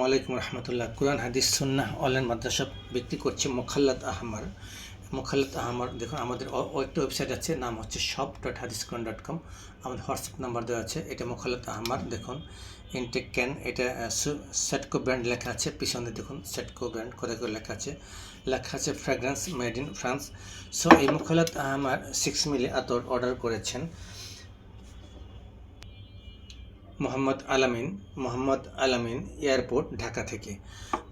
আসসালামু আলাইকুম রহমতুল্লাহ। কুরআন হাদিস সুন্নাহ অনলাইন মাদ্রাসা বিক্রি করছে মোখাল্লাদ আহমার। দেখুন, আমাদের একটা ওয়েবসাইট আছে, নাম হচ্ছে shop.hadisquran.com। আমাদের হোয়াটসঅ্যাপ নাম্বার দেওয়া আছে। এটা মোখাল্লাদ আহমার। দেখুন, ইনটেক ক্যান, এটা সেটকো ব্র্যান্ড লেখা আছে। পিছনে দেখুন সেটকো ব্র্যান্ড করে লেখা আছে fragrance made in France. So এই মোখাল্লাদ আহমার 6 মিলি আতর অর্ডার করেছেন মোহাম্মদ আলামিন এয়ারপোর্ট ঢাকা থেকে।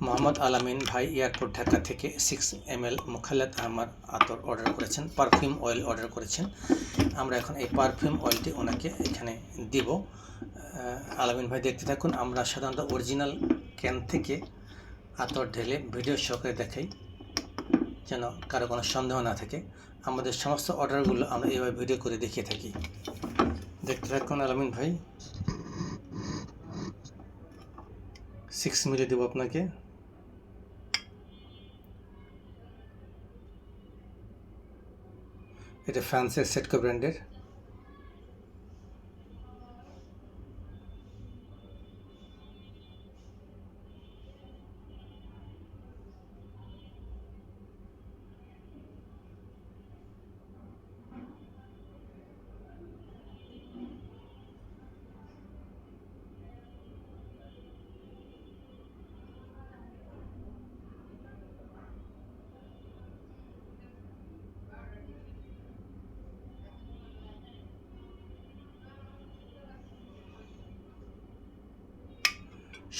মোহাম্মদ আলামিন ভাই এয়ারপোর্ট ঢাকা থেকে 6 ml মোখাল্লাদ আহমার আতর অর্ডার করেছেন, পারফিউম অয়েল অর্ডার করেছেন। আমরা এখন এই পারফিউম অয়েলটি ওনাকে এখানে দিব। আলামিন ভাই দেখতে থাকুন। আমরা সাধারণত অরিজিনাল ক্যান থেকে আতর ঢেলে ভিডিও সহকারে দেখাই, যেন কারো কোনো সন্দেহ না থাকে। আমাদের সমস্ত অর্ডারগুলো আমরা এইভাবে ভিডিও করে দেখিয়ে থাকি। দেখতে থাকুন আলামিন ভাই। 6 মিলি দেব আপনাকে। এটা ফ্রান্সের সেটকো ব্র্যান্ডের।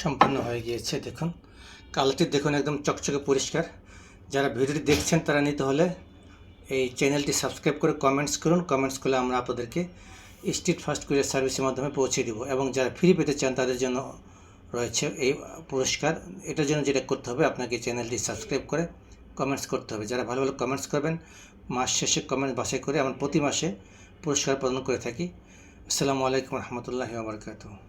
সম্পূর্ণ হয়ে গিয়েছে। দেখুন কালারটি, দেখুন একদম চকচকে পরিষ্কার। যারা ভিডিওটি দেখছেন তারা নিতে হলে এই চ্যানেলটি সাবস্ক্রাইব করে কমেন্টস করুন। কমেন্টস করলে আমরা আপনাদেরকে স্ট্রিট ফাস্ট কুরিয়ার সার্ভিসের মাধ্যমে পৌঁছে দেব। এবং যারা ফ্রি পেতে চান তাদের জন্য রয়েছে এই পুরস্কার। এটার জন্য যেটা করতে হবে, আপনাকে চ্যানেলটি সাবস্ক্রাইব করে কমেন্টস করতে হবে। যারা ভালো ভালো কমেন্টস করবেন, মাস শেষে কমেন্ট বাছাই করে আমরা প্রতি মাসে পুরস্কার প্রদান করে থাকি। আসসালামু আলাইকুম রহমতুল্লাহি ওয়া বারাকাতুহু।